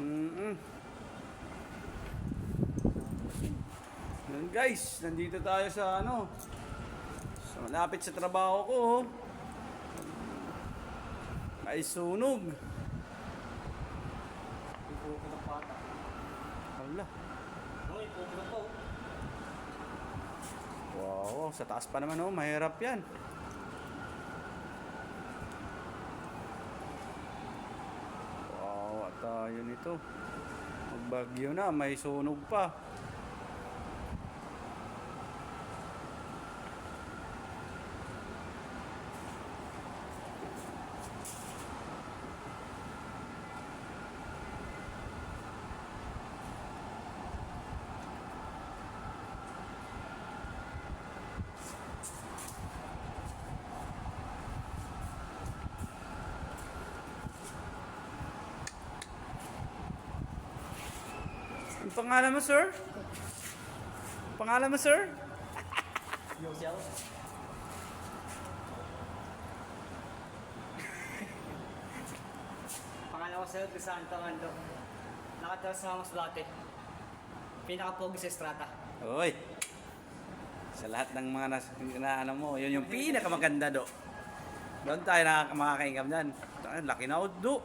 Mm-mm. Yan guys, nandito tayo sa sa malapit sa trabaho ko. Oh. Ay sunog. Ipupo ng pata. Hala. Oo, ipupo na po. Wow, sa taas pa naman mahirap yan. Wow, at tayo nito. Magbagyo na, may sunog pa. Ang pangalan mo, sir? Pangalan mo, sir? Yosel. Pangalan ko sa Crisanto Mando. Nakatira sa Masbate. Pinaka-pogi sa Estrata. Oy. Sa lahat ng mga ano mo, yun yung pinakamaganda do. Doon tayo makaka-income dyan. Laki na do.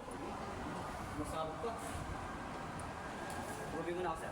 Masabog ko. Rubi mo na ako, sir.